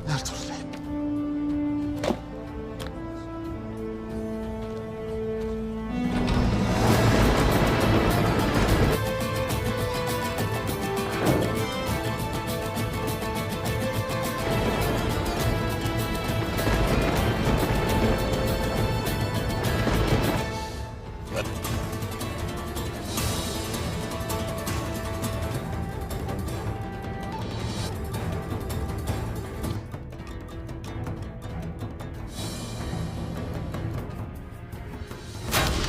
Ertuğrul.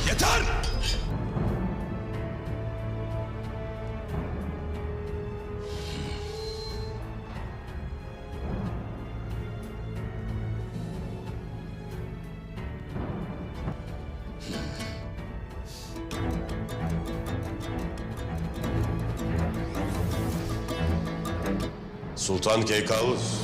Yeter! Sultan Keykavus.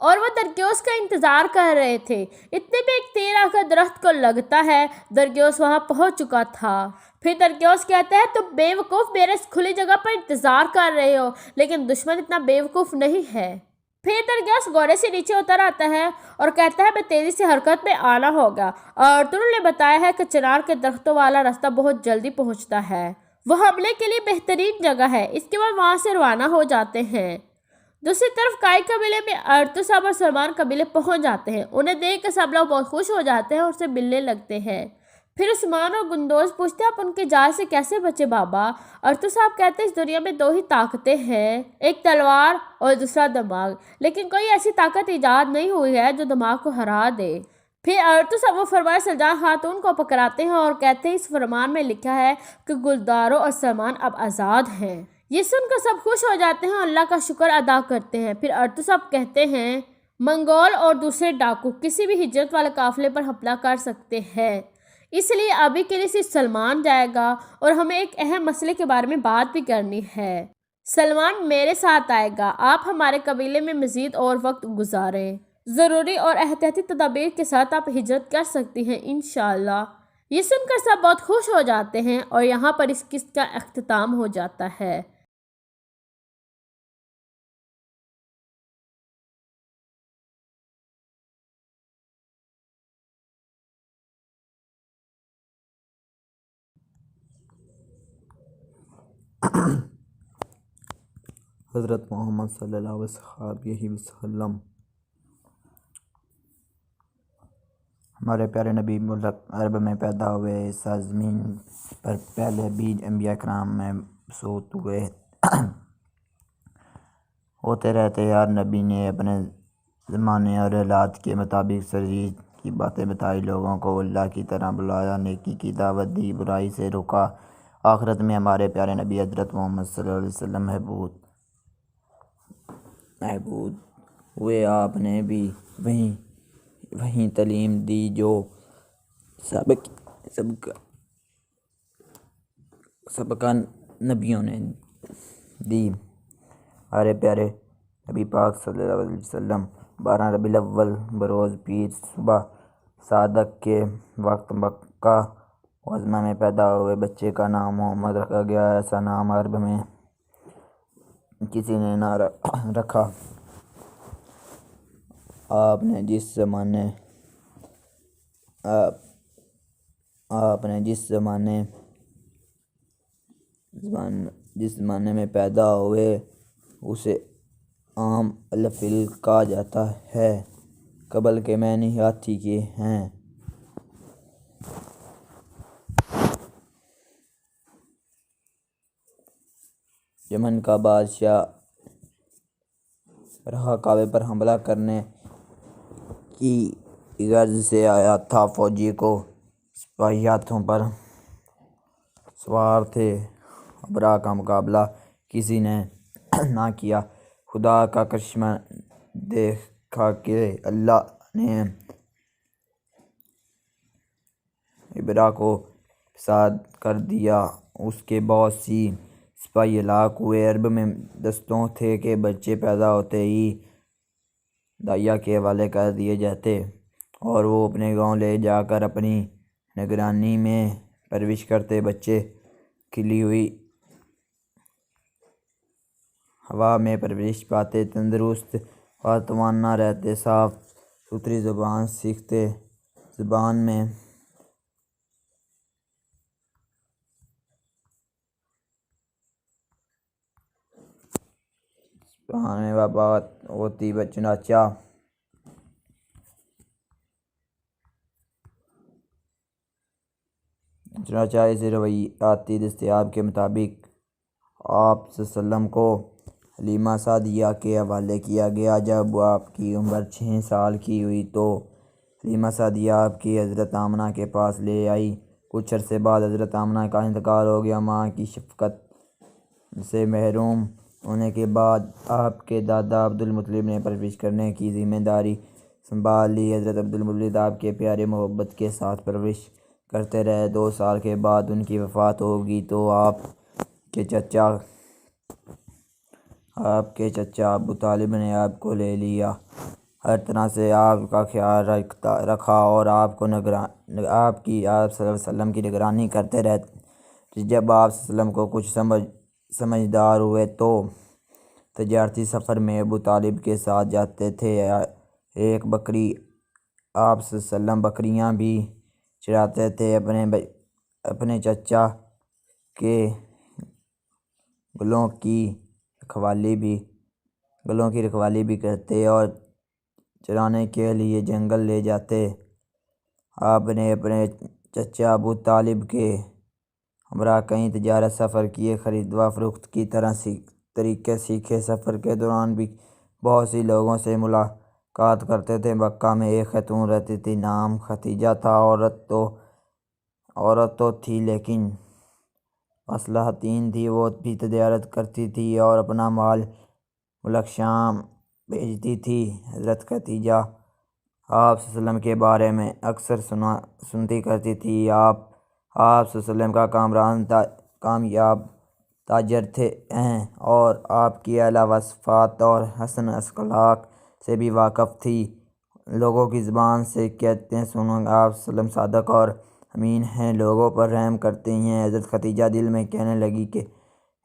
اور وہ درگیوس کا انتظار کر رہے تھے۔ اتنے میں ایک تیر آ کر درخت کو لگتا ہے۔ درگیوس وہاں پہنچ چکا تھا۔ پھر درگیوس کہتا ہے تم بے وقوف میرے اس کھلی جگہ پر انتظار کر رہے ہو، لیکن دشمن اتنا بے وقوف نہیں ہے۔ پھر درگیوس گھوڑے سے نیچے اتر آتا ہے اور کہتا ہے میں تیزی سے حرکت میں آنا ہوگا۔ اور ارطغرل نے بتایا ہے کہ چنار کے درختوں والا راستہ بہت جلدی پہنچتا ہے۔ وہ حملے کے لیے بہترین جگہ ہے۔ اس کے بعد وہاں سے روانہ ہو جاتے ہیں۔ دوسری طرف کائی قبیلے میں ارطوسب اور سلمان قبیلے پہنچ جاتے ہیں۔ انہیں دیکھ کر سب لوگ بہت خوش ہو جاتے ہیں اور اسے ملنے لگتے ہیں۔ پھر عثمان اور گندوز پوچھتے ہیں آپ ان کے جال سے کیسے بچے بابا؟ ارطوسب کہتے ہیں اس دنیا میں دو ہی طاقتیں ہیں، ایک تلوار اور دوسرا دماغ، لیکن کوئی ایسی طاقت ایجاد نہیں ہوئی ہے جو دماغ کو ہرا دے۔ پھر ارطوسب وہ فرمان سلجان خاتون کو پکڑاتے ہیں اور کہتے ہیں اس فرمان میں لکھا ہے کہ گلدارو اور سلمان اب آزاد ہیں۔ یہ سن کر سب خوش ہو جاتے ہیں اور اللہ کا شکر ادا کرتے ہیں۔ پھر ارطوسب کہتے ہیں منگول اور دوسرے ڈاکو کسی بھی ہجرت والے قافلے پر حملہ کر سکتے ہیں، اس لیے ابھی کے لیے صرف سلمان جائے گا اور ہمیں ایک اہم مسئلے کے بارے میں بات بھی کرنی ہے۔ سلمان میرے ساتھ آئے گا، آپ ہمارے قبیلے میں مزید اور وقت گزاریں، ضروری اور احتیاطی تدابیر کے ساتھ آپ ہجرت کر سکتی ہیں انشاءاللہ۔ یہ سن کر سب بہت خوش ہو جاتے ہیں اور یہاں پر اس قسط کا اختتام ہو جاتا ہے۔ حضرت محمد صلی اللہ علیہ وسلم ہمارے پیارے نبی ملک عرب میں پیدا ہوئے۔ اس سرزمین پر پہلے بیج انبیاء کرام میں بثوث ہوتے رہتے۔ ہر نبی نے اپنے زمانے اور حالات کے مطابق سرزیج کی باتیں بتائی، لوگوں کو اللہ کی طرح بلایا، نیکی کی دعوت دی، برائی سے روکا۔ آخرت میں ہمارے پیارے نبی حضرت محمد صلی اللہ علیہ وسلم محبوب ہوئے۔ آپ نے بھی وہی تعلیم دی جو سابقہ نبیوں نے دی۔ ہمارے پیارے نبی پاک صلی اللہ علیہ وسلم 12 ربیع الاول بروز پیر صبح صادق کے وقت مکہ معظمہ میں پیدا ہوئے۔ بچے کا نام محمد رکھا گیا۔ ایسا نام عرب میں کسی نے نہ رکھا۔ آپ نے جس زمانے میں پیدا ہوئے اسے عام الفیل کہا جاتا ہے۔ قبل کے معنی ہاتھی کے ہیں۔ یمن کا بادشاہ رہا کعبے پر حملہ کرنے کی غرض سے آیا تھا۔ فوجی کو سپاہی ہاتھوں پر سوار تھے۔ ابرہہ کا مقابلہ کسی نے نہ کیا۔ خدا کا کرشمہ دیکھا کہ اللہ نے ابرہہ کو فساد کر دیا۔ اس کے بہت سی سپاہی ہلاک ہوئے۔ عرب میں دستور تھے کہ بچے پیدا ہوتے ہی داعیہ کے حوالے کر دیے جاتے اور وہ اپنے گاؤں لے جا کر اپنی نگرانی میں پرورش کرتے۔ بچے کھلی ہوئی ہوا میں پرورش پاتے، تندرست اور توانا رہتے، صاف ستھری زبان سیکھتے۔ زبان میں بات ہوتی۔ چنانچہ اس روایاتی دستیاب کے مطابق آپ صلی اللہ علیہ وسلم کو حلیمہ سعدیہ کے حوالے کیا گیا۔ جب آپ کی عمر 6 سال کی ہوئی تو حلیمہ سعدیہ آپ کی حضرت آمنہ کے پاس لے آئی۔ کچھ عرصے بعد حضرت آمنہ کا انتقال ہو گیا۔ ماں کی شفقت سے محروم ہونے کے بعد آپ کے دادا عبدالمطلب نے پرورش کرنے کی ذمہ داری سنبھال لی۔ حضرت عبدالمطلب آپ کے پیارے محبت کے ساتھ پرورش کرتے رہے۔ 2 سال کے بعد ان کی وفات ہو گئی تو آپ کے چچا ابو طالب نے آپ کو لے لیا۔ ہر طرح سے آپ کا خیال رکھا اور آپ کو آپ صلی اللہ علیہ وسلم کی نگرانی کرتے رہتے۔ جب آپ صلی اللہ علیہ وسلم کو کچھ سمجھدار ہوئے تو تجارتی سفر میں ابو طالب کے ساتھ جاتے تھے۔ ایک بکری آپ صلی اللہ علیہ وسلم بکریاں بھی چراتے تھے، اپنے چچا کے گلوں کی رکھوالی بھی کرتے اور چرانے کے لیے جنگل لے جاتے۔ آپ نے اپنے چچا ابو طالب کے ہمراہ کئی تجارت سفر کیے، خرید و فروخت کی طریقے سیکھے۔ سفر کے دوران بھی بہت سی لوگوں سے ملاقات کرتے تھے۔ مکہ میں ایک خاتون رہتی تھی، نام ختیجہ تھا۔ عورت تو تھی لیکن مصلحتین تھی، وہ بھی تجارت کرتی تھی اور اپنا مال ملک شام بھیجتی تھی۔ حضرت ختیجہ آپ صلی اللہ علیہ وسلم کے بارے میں اکثر سنتی کرتی تھی۔ آپ صلی اللہ علیہ وسلم کا کامیاب تاجر ہیں اور آپ کی اعلیٰ وصفات اور حسن اخلاق سے بھی واقف تھی۔ لوگوں کی زبان سے کہتے سنا آپ صلی اللہ علیہ وسلم صادق اور امین ہیں، لوگوں پر رحم کرتے ہیں۔ حضرت ختیجہ دل میں کہنے لگی کہ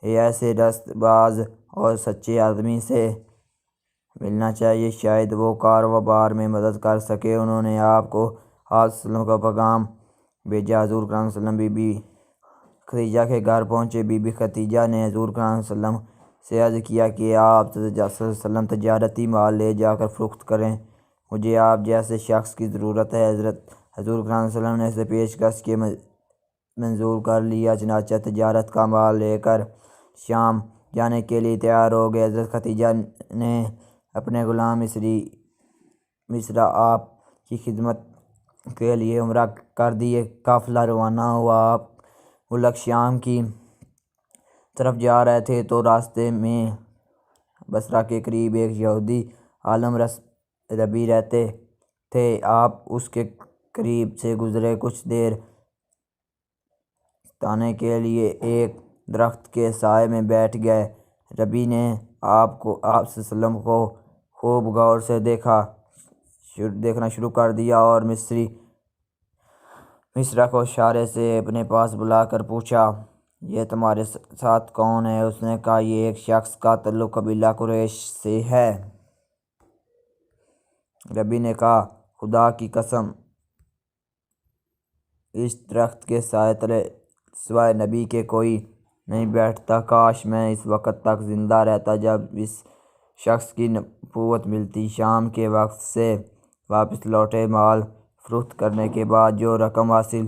ایسے راست باز اور سچے آدمی سے ملنا چاہیے، شاید وہ کاروبار میں مدد کر سکے۔ انہوں نے آپ صلی اللہ علیہ وسلم کو پیغام بھیجا۔ حضور صلی اللہ علیہ وسلم بی بی خدیجہ کے گھر پہنچے۔ بی بی خدیجہ نے حضور صلی اللہ علیہ وسلم سے عرض کیا کہ آپ صلی اللہ علیہ وسلم تجارتی مال لے جا کر فروخت کریں، مجھے آپ جیسے شخص کی ضرورت ہے۔ حضور صلی اللہ علیہ وسلم نے اسے پیشکش کے منظور کر لیا، چنانچہ تجارت کا مال لے کر شام جانے کے لیے تیار ہو گئے۔ حضرت ختیجہ نے اپنے غلام مصرع آپ کی خدمت کے لیے عمرہ کر دیے۔ قافلہ روانہ ہوا۔ آپ ملک شام کی طرف جا رہے تھے تو راستے میں بصرہ کے قریب ایک یہودی عالم ربی رہتے تھے۔ آپ اس کے قریب سے گزرے، کچھ دیر تانے کے لیے ایک درخت کے سائے میں بیٹھ گئے۔ ربی نے آپ صلی اللہ علیہ وسلم کو خوب غور سے دیکھنا شروع کر دیا اور مصرع کو اشارے سے اپنے پاس بلا کر پوچھا، یہ تمہارے ساتھ کون ہے؟ اس نے کہا، یہ ایک شخص کا تعلق قبیلہ قریش سے ہے۔ ربی نے کہا، خدا کی قسم، اس درخت کے سائے تلے سوائے نبی کے کوئی نہیں بیٹھتا۔ کاش میں اس وقت تک زندہ رہتا جب اس شخص کی نبوت ملتی۔ شام کے وقت سے واپس لوٹے۔ مال فروخت کرنے کے بعد جو رقم حاصل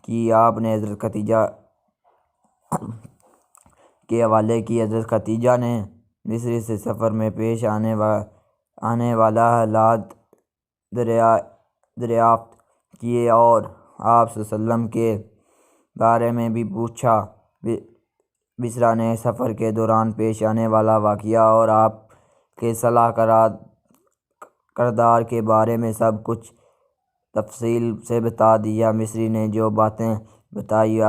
کی آپ نے حضرت ختیجہ کے حوالے کی۔ حضرت ختیجہ نے مصر سے سفر میں پیش آنے والا حالات دریافت کیے اور آپ صلی اللہ علیہ وسلم کے بارے میں بھی پوچھا۔ مصرع نے سفر کے دوران پیش آنے والا واقعہ اور آپ کے صلاح کردار کے بارے میں سب کچھ تفصیل سے بتا دیا۔ مصری نے جو باتیں بتائی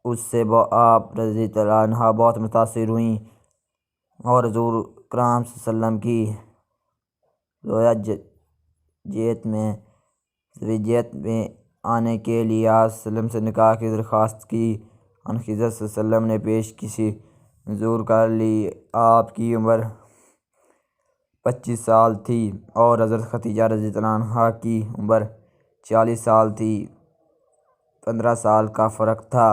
اس سے آپ رضی اللہ عنہ بہت متاثر ہوئیں اور حضور اکرم صلی اللہ علیہ وسلم کی زوجیت میں آنے کے لیے آپ صلی اللہ علیہ وسلم سے نکاح کی درخواست کی۔ خضر صلی اللہ علیہ وسلم نے پیشکشی منظور کر لی۔ آپ کی عمر 25 سال تھی اور حضرت ختیجہ رضی اللہ عنہا کی عمر 40 سال تھی، 15 سال کا فرق تھا۔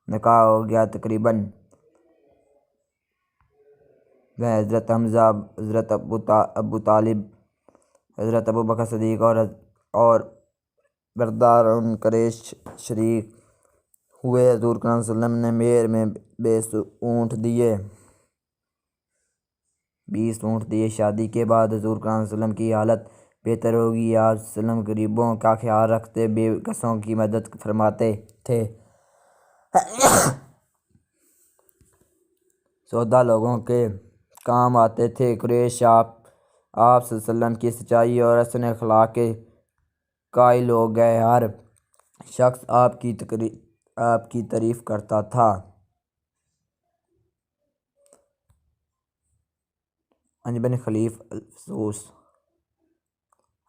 نکاح ہو گیا۔ تقریباً میں حضرت حمزہ، حضرت ابو طالب، حضرت ابوبکر صدیق اور برادران قریش شریک ہوئے۔ حضور صلی اللہ علیہ وسلم نے مہر میں 20 اونٹ دیے۔ شادی کے بعد حضور صلی اللہ علیہ وسلم کی حالت بہتر ہوگی۔ آپ صلی اللہ علیہ وسلم غریبوں کا خیال رکھتے، بے کسوں کی مدد فرماتے تھے۔ سودا لوگوں کے کام آتے تھے۔ قریش آپ صلی اللہ علیہ وسلم کی سچائی اور حسن اخلاق کے قائل ہو گئے۔ ہر شخص آپ کی تعریف کرتا تھا۔ انجمن خلیف الفصوص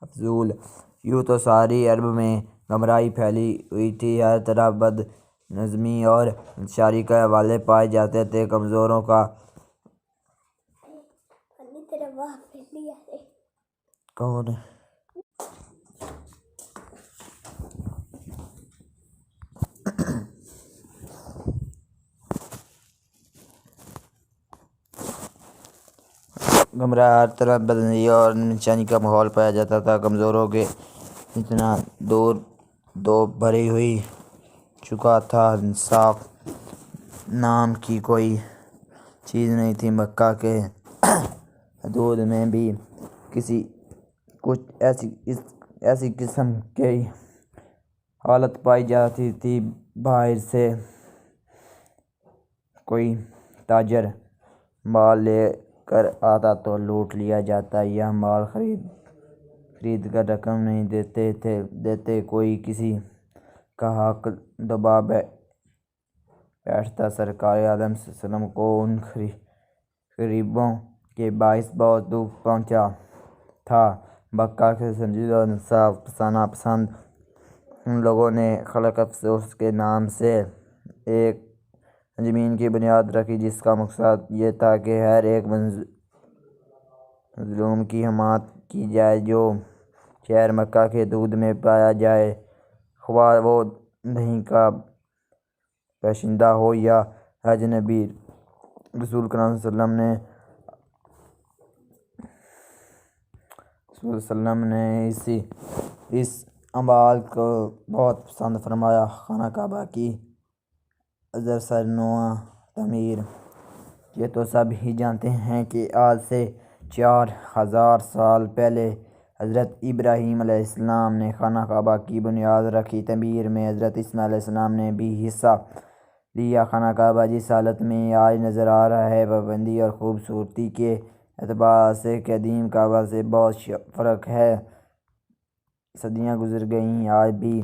افضول۔ یوں تو ساری عرب میں گمراہی پھیلی ہوئی تھی، ہر طرف بد نظمی اور انتشاری کے حوالے پائے جاتے تھے۔ کمزوروں کا کون ہے گمراہ، ہر طرف بدنظمی اور انتشاری کا ماحول پایا جاتا تھا۔ کمزوروں کے اتنا دو بھری ہوئی چکا تھا، انصاف نام کی کوئی چیز نہیں تھی۔ مکہ کے حدود میں بھی کچھ ایسی قسم کی حالت پائی جاتی تھی۔ باہر سے کوئی تاجر مال لے کر آتا تو لوٹ لیا جاتا، یا مال خرید کر رقم نہیں دیتے کوئی کسی کا حق دبا بیٹھتا۔ سرکار عالم صلی اللہ علیہ وسلم کو ان غریبوں کے باعث بہت دکھ پہنچا تھا۔ مکہ کے سنجیدہ اور انصاف پسند ان لوگوں نے خلق افسوس کے نام سے ایک تنظیم کی بنیاد رکھی، جس کا مقصد یہ تھا کہ ہر ایک مظلوم کی حمایت کی جائے جو شہر مکہ کے حدود میں پایا جائے، خواہ وہ دہی کا باشندہ ہو یا اجنبی۔ رسول کریم صلی اللہ علیہ وسلم نے اس عمل کو بہت پسند فرمایا۔ خانہ کعبہ کی ازسرنو تعمیر۔ یہ تو سب ہی جانتے ہیں کہ آج سے 4000 سال پہلے حضرت ابراہیم علیہ السلام نے خانہ کعبہ کی بنیاد رکھی۔ تعمیر میں حضرت اسماعیل علیہ السلام نے بھی حصہ لیا۔ خانہ کعبہ جس حالت میں آج نظر آ رہا ہے، پابندی اور خوبصورتی کے اعتبار سے قدیم کعبہ سے بہت فرق ہے۔ صدیاں گزر گئیں، آج بھی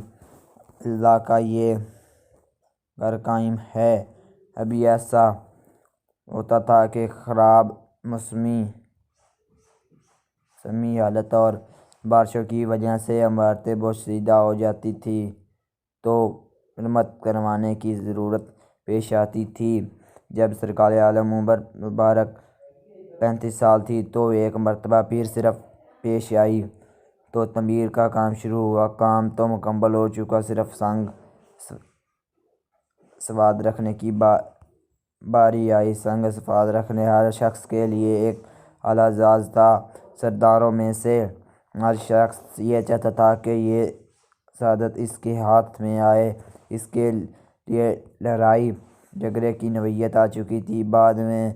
اللہ کا یہ گھر قائم ہے۔ ابھی ایسا ہوتا تھا کہ خراب موسمی حالت اور بارشوں کی وجہ سے عمارتیں بوسیدہ ہو جاتی تھیں تو مرمت کروانے کی ضرورت پیش آتی تھی۔ جب سرکار عالم عمر مبارک 35 سال تھی تو ایک مرتبہ پھر صرف پیش آئی تو تعمیر کا کام شروع ہوا۔ کام تو مکمل ہو چکا، صرف سنگ سواد رکھنے کی باری آئی۔ سنگ سواد رکھنے ہر شخص کے لیے ایک اعلیٰ اعزاز تھا۔ سرداروں میں سے ہر شخص یہ چاہتا تھا کہ یہ سعادت اس کے ہاتھ میں آئے۔ اس کے لیے لڑائی جھگڑے کی نوبت آ چکی تھی۔ بعد میں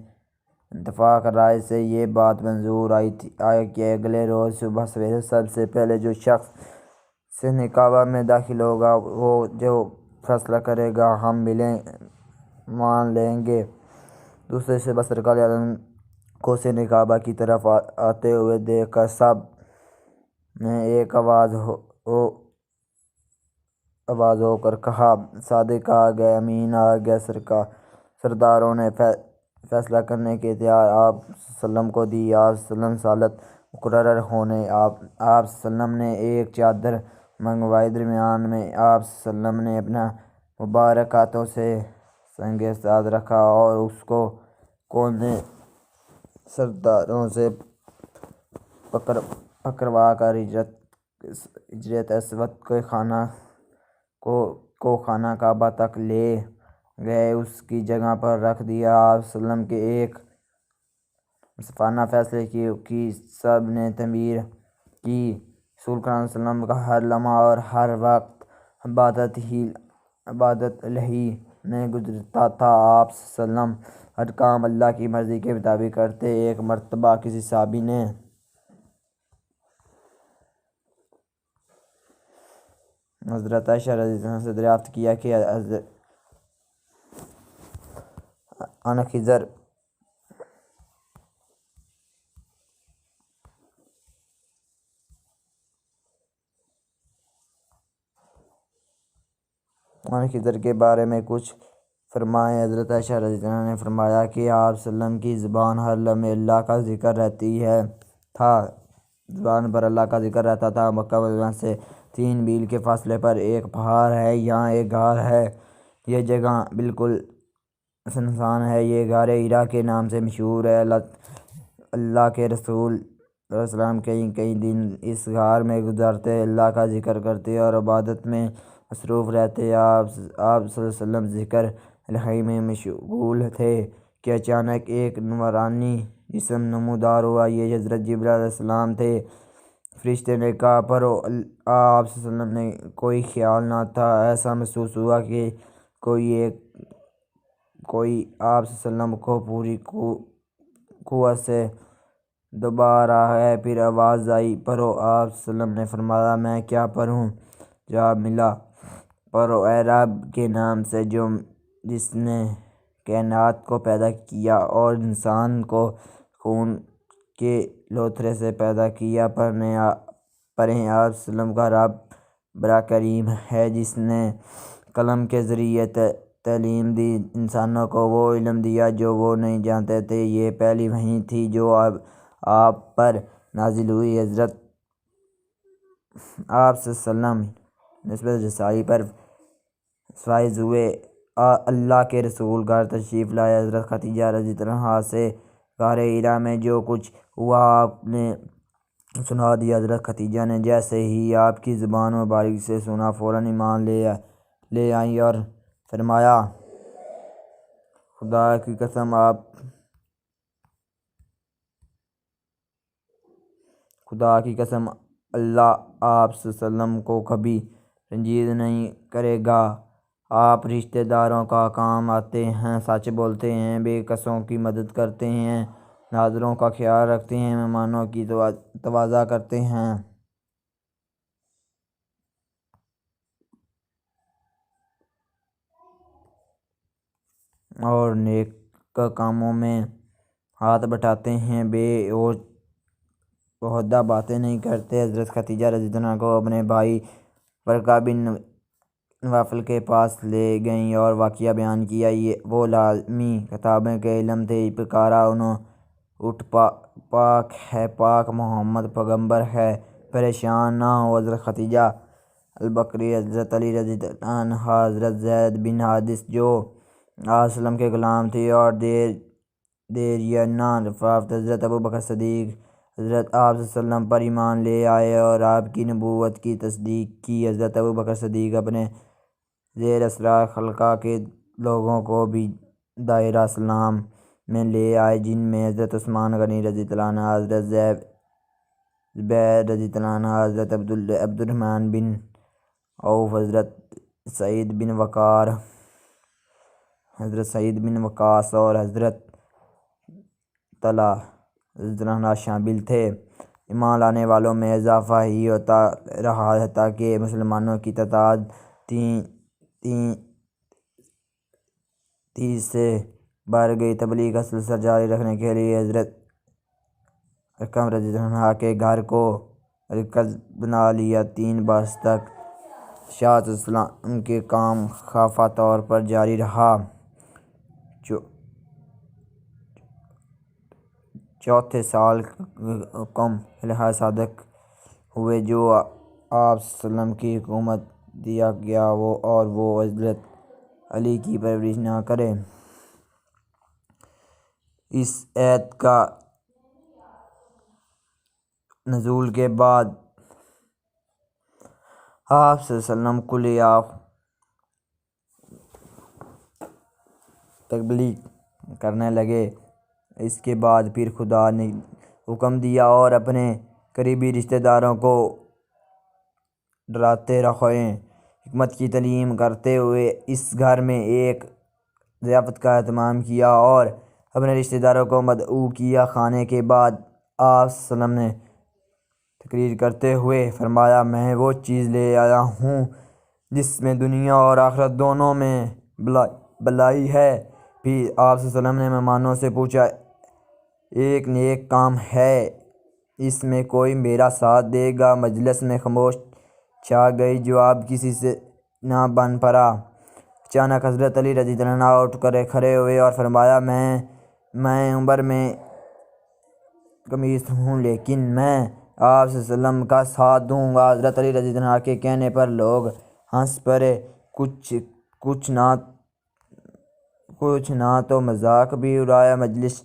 اتفاق رائے سے یہ بات منظور آئی کہ اگلے روز صبح سویرے سب سے پہلے جو شخص خانہ کعبہ میں داخل ہوگا، وہ جو فیصلہ کرے گا، ہم مان لیں گے۔ دوسری صبح سرکار عالم کو خانہ کعبہ کی طرف آتے ہوئے دیکھ کر سب نے ایک آواز ہو کر کہا، صادق آ گئے، امین آ گئے۔ سرداروں نے فیصلہ کرنے کی اختیار آپ صلی اللہ علیہ وسلم کو دی۔ آپ صلی اللہ علیہ وسلم سالت مقرر ہونے آپ صلی اللہ علیہ وسلم نے ایک چادر منگوائی۔ درمیان میں آپ صلی اللہ علیہ وسلم نے اپنا مبارک ہاتھوں سے سنگ سواد رکھا اور اس کو کونے سرداروں سے پکڑوا کر حجرِ اسود کو خانہ کعبہ تک لے گئے، اس کی جگہ پر رکھ دیا۔ آپ صلی اللہ علیہ وسلم کے ایک منصفانہ فیصلے کی سب نے تعمیر کی۔ رسول کریم صلی اللہ علیہ وسلم کا ہر لمحہ اور ہر وقت عبادت الہی میں گزرتا تھا۔ آپ صلی اللہ علیہ وسلم ہر کام اللہ کی مرضی کے مطابق کرتے۔ ایک مرتبہ کسی صحابی نے حضرت عائشہ رضی اللہ عنہا سے دریافت کیا کہ ان خضر کے بارے میں کچھ فرمائیں۔ حضرت عائشہ رضی اللہ عنہا نے فرمایا کہ آپ صلی اللہ علیہ وسلم کی زبان ہر لمحے اللہ کا ذکر رہتی تھا۔ زبان پر اللہ کا ذکر رہتا تھا۔ مکہ مدینہ سے 3 میل کے فاصلے پر ایک پہاڑ ہے، یہاں ایک غار ہے۔ یہ جگہ بالکل سنسان ہے۔ یہ غار ہرا کے نام سے مشہور ہے۔ اللہ کے رسول صلی اللہ علیہ وسلم کئی دن اس غار میں گزارتے، اللہ کا ذکر کرتے اور عبادت میں مصروف رہتے۔ آپ صلی اللہ علیہ وسلم ذکر الہی میں مشغول تھے کہ اچانک ایک نورانی جسم نمودار ہوا۔ یہ حضرت جبرائیل علیہ السلام تھے۔ فرشتے نے کہا، پڑھو۔ آپ صلی اللہ علیہ وسلم نے کوئی خیال نہ تھا، ایسا محسوس ہوا کہ کوئی آپ صلی اللہ علیہ وسلم کو پوری قوت سے دبا رہا ہے۔ پھر آواز آئی، پڑھو۔ آپ صلی اللہ علیہ وسلم نے فرمایا، میں کیا پڑھوں؟ جواب ملا، پڑھو، اے رب کے نام سے جس نے کائنات کو پیدا کیا اور انسان کو خون کے لوتھڑے سے پیدا کیا۔ پڑھیں۔ آپ صلی اللہ علیہ وسلم کا رب بڑا کریم ہے، جس نے قلم کے ذریعے تعلیم دی، انسانوں کو وہ علم دیا جو وہ نہیں جانتے تھے۔ یہ پہلی وحی تھی جو آپ پر نازل ہوئی۔ حضرت آپ صلی اللہ علیہ وسلم نسبت رسائی پر فائز ہوئے۔ اللہ کے رسول غار تشریف لائے۔ حضرت خدیجہ رضی اللہ عنہا سے غار ہرا میں جو کچھ ہوا آپ نے سنا دیا۔ حضرت خدیجہ نے جیسے ہی آپ کی زبان مبارک سے سنا، فوراً ایمان لے آئیں اور فرمایا، خدا کی قسم آپ اللہ آپ صلی اللہ علیہ وسلم کو کبھی رنجیدہ نہیں کرے گا۔ آپ رشتہ داروں کا کام آتے ہیں، سچ بولتے ہیں، بے کسوں کی مدد کرتے ہیں، ناظروں کا خیال رکھتے ہیں، مہمانوں کی تواضع کرتے ہیں اور نیک کاموں میں ہاتھ بٹاتے ہیں، بے بہودہ باتیں نہیں کرتے۔ حضرت خدیجہ رضی اللہ عنہا کو اپنے بھائی ورقہ بن نوفل کے پاس لے گئیں اور واقعہ بیان کیا۔ وہ لازمی کتابوں کے علم سے پکارا، انہوں اٹھ، پاک ہے، پاک محمد پیغمبر ہے، پریشان نہ ہو۔ حضرت خدیجہ البکری، حضرت علی رضی اللہ عنہ، حضرت زید بن حارثہ جو آپ صلی اللہ علیہ وسلم کے غلام تھے اور دیریانہ رفاقت، حضرت ابوبکر صدیق، حضرت آپ صلی اللہ علیہ وسلم پر ایمان لے آئے اور آپ کی نبوت کی تصدیق کی۔ حضرت ابوبکر صدیق اپنے زیر اثر خلافت کے لوگوں کو بھی دائرہ اسلام میں لے آئے، جن میں حضرت عثمان غنی رضی اللہ عنہ، حضرت زبیر رضی اللہ عنہ، حضرت عبد الرحمن بن عوف، حضرت سعید بن وقاص اور حضرت طلحہ رضی اللہ عنہ شامل تھے۔ ایمان لانے والوں میں اضافہ ہی ہوتا رہا، حتیٰ کہ مسلمانوں کی تعداد 30 سے بڑھ گئی۔ تبلیغ کا سلسلہ جاری رکھنے کے لیے حضرت ارقم رضی اللہ عنہ کے گھر کو مرکز بنا لیا۔ 3 برس تک شاہ صلی اللہ علیہ وسلم کے کام خفیہ طور پر جاری رہا۔ چوتھے سال حکم خلافت صادق ہوئے جو آپ صلی اللہ علیہ وسلم کی حکومت دیا گیا اور وہ حضرت علی کی پرورش نہ کرے۔ اس آیت کا نزول کے بعد آپ صلی اللہ علیہ وسلم کھلے آف تبلیغ کرنے لگے۔ اس کے بعد پھر خدا نے حکم دیا اور اپنے قریبی رشتہ داروں کو ڈراتے رہے۔ حکمت کی تعلیم کرتے ہوئے اس گھر میں ایک ضیافت کا اہتمام کیا اور اپنے رشتہ داروں کو مدعو کیا۔ کھانے کے بعد آپ صلی اللہ علیہ وسلم نے تقریر کرتے ہوئے فرمایا، میں وہ چیز لے آیا ہوں جس میں دنیا اور آخرت دونوں میں بھلائی ہے۔ پھر آپ صلی اللہ علیہ وسلم نے مہمانوں سے پوچھا، ایک نیک کام ہے، اس میں کوئی میرا ساتھ دے گا؟ مجلس میں خاموشی چھا گئی، جواب کسی سے نہ بن پڑا۔ اچانک حضرت علی رضی اللہ عنہ اٹھ کر کھڑے ہوئے اور فرمایا، میں عمر میں کمیز ہوں لیکن میں آپ صلی اللہ علیہ وسلم کا ساتھ دوں گا۔ حضرت علی رضی اللہ عنہ کے کہنے پر لوگ ہنس پڑے۔ کچھ نہ تو مذاق بھی اڑایا، مجلس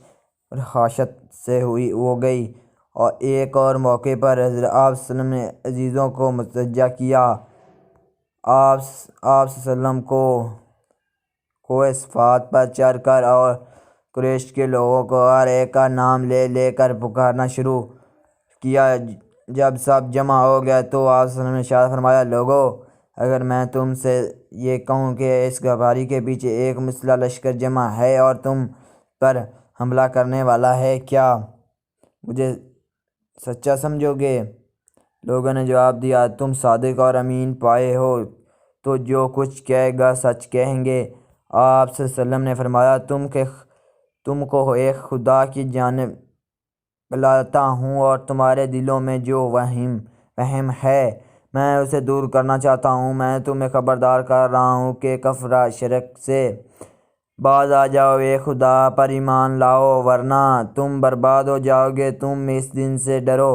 رخاشت سے ہو گئی، اور ایک اور موقع پر حضرت آپ صلی اللہ علیہ وسلم نے عزیزوں کو متوجہ کیا۔ آپ صلی اللہ علیہ وسلم کو کوہ صفات پر چڑھ کر اور قریش کے لوگوں کو ہر ایک کا نام لے لے کر پکارنا شروع کیا۔ جب سب جمع ہو گئے تو آپ صلی اللہ علیہ وسلم نے ارشاد فرمایا، لوگو، اگر میں تم سے یہ کہوں کہ اس غباری کے پیچھے ایک مسلح لشکر جمع ہے اور تم پر حملہ کرنے والا ہے، کیا مجھے سچا سمجھو گے؟ لوگوں نے جواب دیا، تم صادق اور امین پائے ہو تو جو کچھ کہے گا سچ کہیں گے۔ آپ صلی اللہ علیہ وسلم نے فرمایا، تم کو ایک خدا کی جانب بلاتا ہوں، اور تمہارے دلوں میں جو وہم ہے میں اسے دور کرنا چاہتا ہوں۔ میں تمہیں خبردار کر رہا ہوں کہ کفر شرک سے باز آ جاؤ، ایک خدا پر ایمان لاؤ، ورنہ تم برباد ہو جاؤ گے۔ تم اس دن سے ڈرو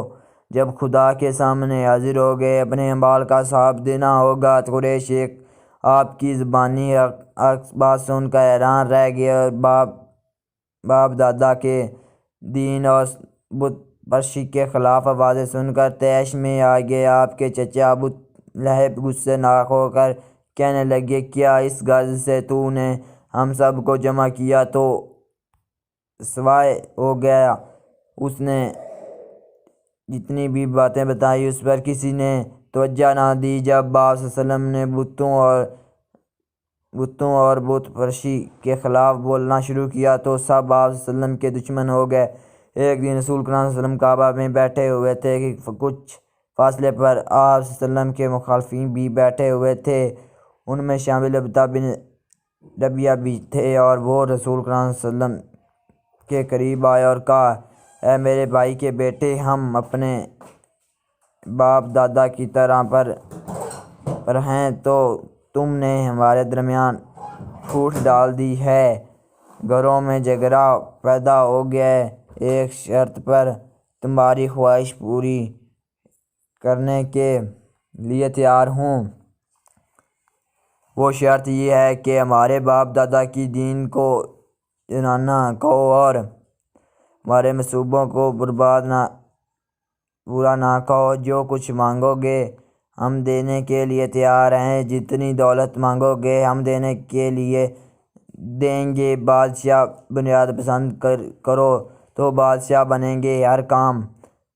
جب خدا کے سامنے حاضر ہوگے، اپنے اعمال کا حساب دینا ہوگا۔ قریش ایک آپ کی زبانی بات سن کر حیران رہ گئے، اور باپ دادا کے دین اور بت پرستی کے خلاف آوازیں سن کر طیش میں آ گئے۔ آپ کے چچا ابو لہب غصے ناک ہو کر کہنے لگے، کیا اس غرض سے تو نے ہم سب کو جمع کیا تو سوائے ہو گیا؟ اس نے جتنی بھی باتیں بتائیں اس پر کسی نے توجہ نہ دی۔ جب آپ صلی اللہ علیہ وسلم نے بتوں اور بت پرستی کے خلاف بولنا شروع کیا تو سب آپ صلی اللہ علیہ وسلم کے دشمن ہو گئے۔ ایک دن رسول کریم صلی اللہ علیہ وسلم کعبہ میں بیٹھے ہوئے تھے کہ کچھ فاصلے پر آپ صلی اللہ علیہ وسلم کے مخالفین بھی بیٹھے ہوئے تھے۔ ان میں شامل عتبہ بن ربیعہ بھی تھے، اور وہ رسول کریم صلی اللہ علیہ وسلم کے قریب آئے اور کہا، اے میرے بھائی کے بیٹے، ہم اپنے باپ دادا کی طرح پر ہیں، تو تم نے ہمارے درمیان پھوٹ ڈال دی ہے، گھروں میں جھگڑا پیدا ہو گیا ہے۔ ایک شرط پر تمہاری خواہش پوری کرنے کے لیے تیار ہوں۔ وہ شرط یہ ہے کہ ہمارے باپ دادا کی دین کو جھنڈانا کہو اور ہمارے منصوبوں کو برا نہ کہو۔ جو کچھ مانگو گے ہم دینے کے لیے تیار ہیں، جتنی دولت مانگو گے ہم دینے کے لیے دیں گے۔ بادشاہ بنیاد پسند کرو تو بادشاہ بنیں گے، ہر کام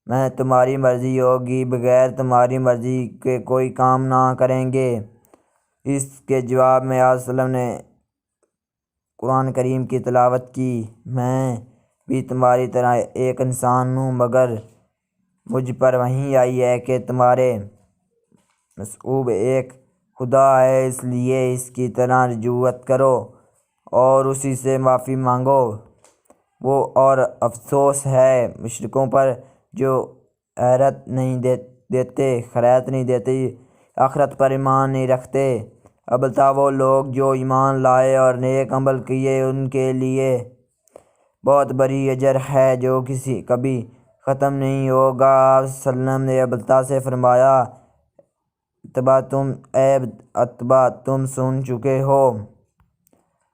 میں تمہاری مرضی ہوگی، بغیر تمہاری مرضی کے کوئی کام نہ کریں گے۔ اس کے جواب میں آپ صلی اللہ علیہ وسلم نے قرآن کریم کی تلاوت کی، میں بھی تمہاری طرح ایک انسان ہوں، مگر مجھ پر وحی آئی ہے کہ تمہارے معبود ایک خدا ہے، اس لیے اس کی طرح رجوع کرو اور اسی سے معافی مانگو۔ وہ اور افسوس ہے مشرکوں پر جو خیرات نہیں دیتے، آخرت پر ایمان نہیں رکھتے۔ البتہ وہ لوگ جو ایمان لائے اور نیک عمل کیے ان کے لیے بہت بڑی اجر ہے جو کبھی ختم نہیں ہوگا۔ آپ صلی اللہ علیہ وسلم نے البتہ سے فرمایا، عتبہ تم سن چکے ہو،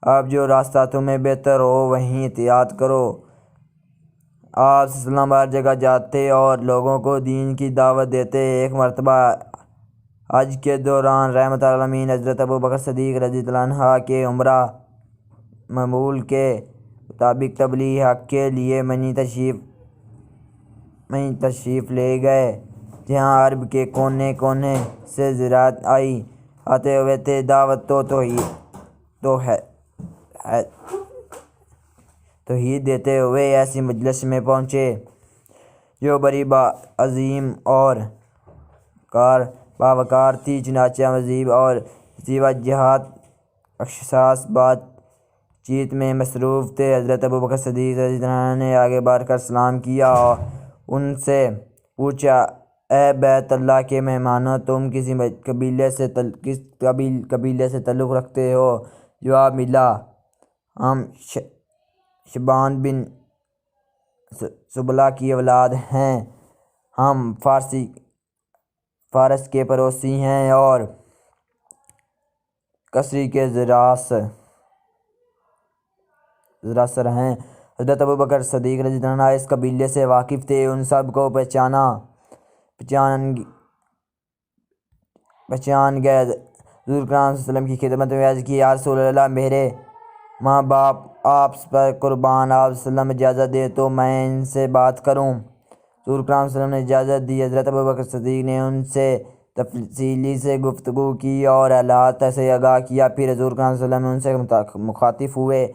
اب جو راستہ تمہیں بہتر ہو وہیں اختیار کرو۔ آپ صلی اللہ علیہ وسلم ہر جگہ جاتے اور لوگوں کو دین کی دعوت دیتے۔ ایک مرتبہ حج کے دوران رحمت للعالمین حضرت ابوبکر صدیق رضی اللہ عنہ کے عمرہ معمول کے مطابق تبلیغ حق کے لیے منی تشریف لے گئے، جہاں عرب کے کونے کونے سے زائرین آتے ہوئے تھے۔ دعوت توحید دیتے ہوئے ایسی مجلس میں پہنچے جو بڑی عظیم اور باوقار تھی، چنانچہ مذہب اور زیبا جہت اشخاص بات چیت میں مصروف تھے۔ حضرت ابوبکر صدیق رضی اللہ عنہ نے آگے بڑھ کر سلام کیا اور ان سے پوچھا، اے بیت اللہ کے مہمانوں، تم کس قبیلے سے تعلق رکھتے ہو؟ جواب ملا، ہم شیبان بن سبلہ کی اولاد ہیں، ہم فارس کے پڑوسی ہیں اور کسری کے زراسر ہیں۔ حضرت ابوبکر صدیق رضی اللہ عنہ اس قبیلے سے واقف تھے، ان سب کو پہچان گئے۔ حضور اکرم صلی اللہ علیہ وسلم کی خدمت میں عرض کی، یا رسول اللہ، میرے ماں باپ آپ پر قربان، آپ صلی اللہ علیہ وسلم اجازت دے تو میں ان سے بات کروں۔ حضور اکرم صلی اللہ علیہ وسلم نے اجازت دی۔ حضرت ابوبکر صدیق نے ان سے تفصیلی سے گفتگو کی اور حالات سے آگاہ کیا، پھر حضور اکرم صلی اللہ علیہ وسلم ان سے مخاطب ہوئے،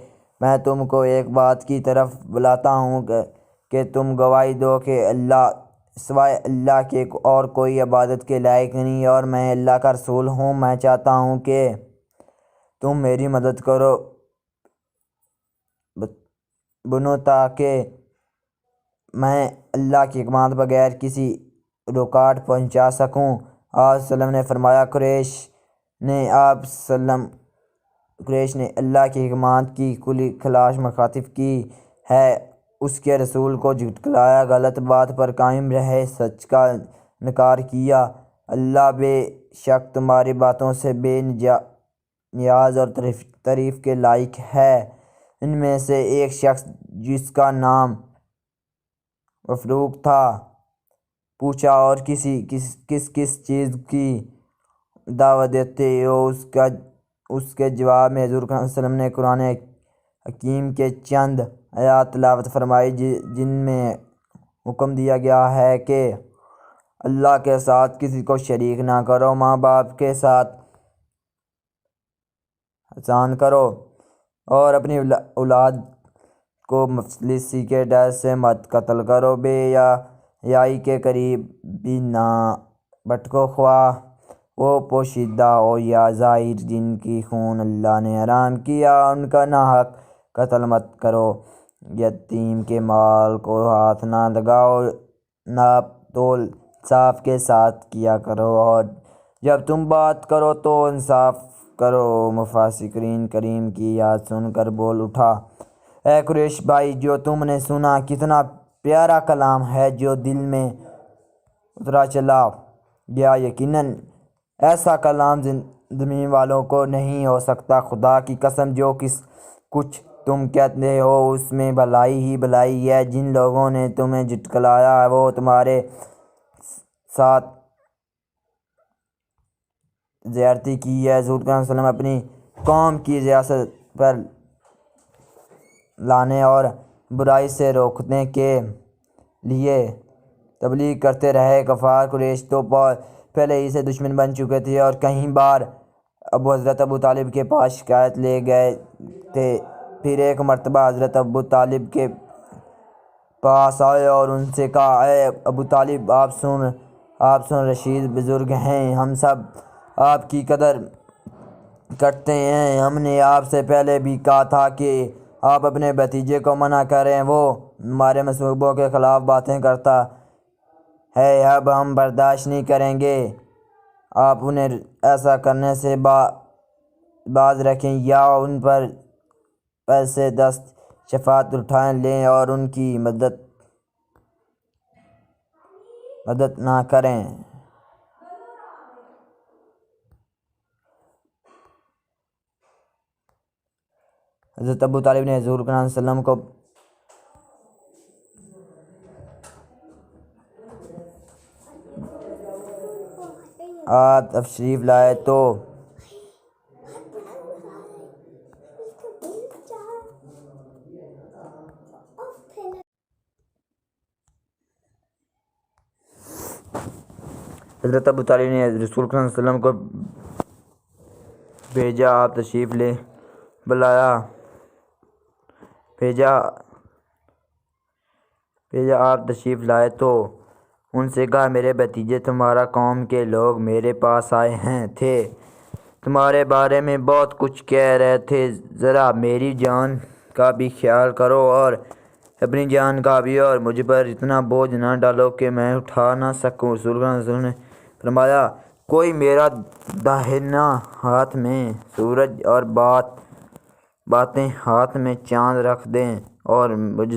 میں تم کو ایک بات کی طرف بلاتا ہوں کہ تم گواہی دو کہ سوائے اللہ کے اور کوئی عبادت کے لائق نہیں، اور میں اللہ کا رسول ہوں۔ میں چاہتا ہوں کہ تم میری مدد کرو بنو تاکہ میں اللہ کے احکامات بغیر کسی رکاوٹ پہنچا سکوں۔ آپ صلی اللہ علیہ وسلم نے فرمایا، قریش نے اللہ کے احکامات کی کھلی خلاف مخالفت کی ہے، اس کے رسول کو جھٹلایا، غلط بات پر قائم رہے، سچ کا انکار کیا۔ اللہ بے شک تمہاری باتوں سے بے نیاز اور تعریف کے لائق ہے۔ ان میں سے ایک شخص جس کا نام مفروق تھا پوچھا، اور کس چیز کی دعوت دیتے ہو؟ اس کے جواب میں حضور صلی اللہ علیہ وسلم نے قرآن حکیم کے چند آیات تلاوت فرمائی، جن میں حکم دیا گیا ہے کہ اللہ کے ساتھ کسی کو شریک نہ کرو، ماں باپ کے ساتھ احسان کرو، اور اپنی اولاد کو مفلسی کے ڈر سے مت قتل کرو، بے حیائی کے قریب بھی نہ بھٹکو، خواہ وہ پوشیدہ ہو یا ظاہر، جن کی خون اللہ نے حرام کیا ان کا ناحق قتل مت کرو، یتیم کے مال کو ہاتھ نہ لگاؤ، ناپ تول انصاف کے ساتھ کیا کرو، اور جب تم بات کرو تو انصاف کرو۔ مفسرین کریم کی یاد سن کر بول اٹھا، اے قریش بھائی، جو تم نے سنا کتنا پیارا کلام ہے جو دل میں اترا چلا گیا، یقیناً ایسا کلام زمین والوں کو نہیں ہو سکتا۔ خدا کی قسم، جو کچھ تم کہتے ہو اس میں بھلائی ہی بھلائی ہے۔ جن لوگوں نے تمہیں جھٹلایا ہے وہ تمہارے ساتھ زیادتی کی ہے۔ حضور صلی اللہ علیہ وسلم اپنی قوم کی ریاست پر لانے اور برائی سے روکنے کے لیے تبلیغ کرتے رہے۔ کفار قریش تو پہلے ہی سے دشمن بن چکے تھے اور کئی بار حضرت ابو طالب کے پاس شکایت لے گئے تھے۔ پھر ایک مرتبہ حضرت ابو طالب کے پاس آئے اور ان سے کہا، اے ابو طالب، آپ سن رشید بزرگ ہیں، ہم سب آپ کی قدر کرتے ہیں۔ ہم نے آپ سے پہلے بھی کہا تھا کہ آپ اپنے بھتیجے کو منع کریں، وہ ہمارے منصوبوں کے خلاف باتیں کرتا ہے، اب ہم برداشت نہیں کریں گے۔ آپ انہیں ایسا کرنے سے باز رکھیں یا ان پر سے دست شفاعت اٹھا لیں اور ان کی مدد نہ کریں۔ حضرت ابو طالب نے حضور صلی اللہ علیہ وسلم کو تشریف لائے تو حضرت ابو طالب نے رسول صلی اللہ علیہ وسلم کو بھیجا، آپ تشریف لے بلایا، آپ تشریف لائے تو ان سے کہا، میرے بھتیجے تمہارا قوم کے لوگ میرے پاس آئے تھے، تمہارے بارے میں بہت کچھ کہہ رہے تھے، ذرا میری جان کا بھی خیال کرو اور اپنی جان کا بھی، اور مجھ پر اتنا بوجھ نہ ڈالو کہ میں اٹھا نہ سکوں۔ رسول اللہ صلی اللہ علیہ وسلم نے فرمایا، کوئی میرا داہنا ہاتھ میں سورج اور باتیں ہاتھ میں چاند رکھ دیں اور مجھ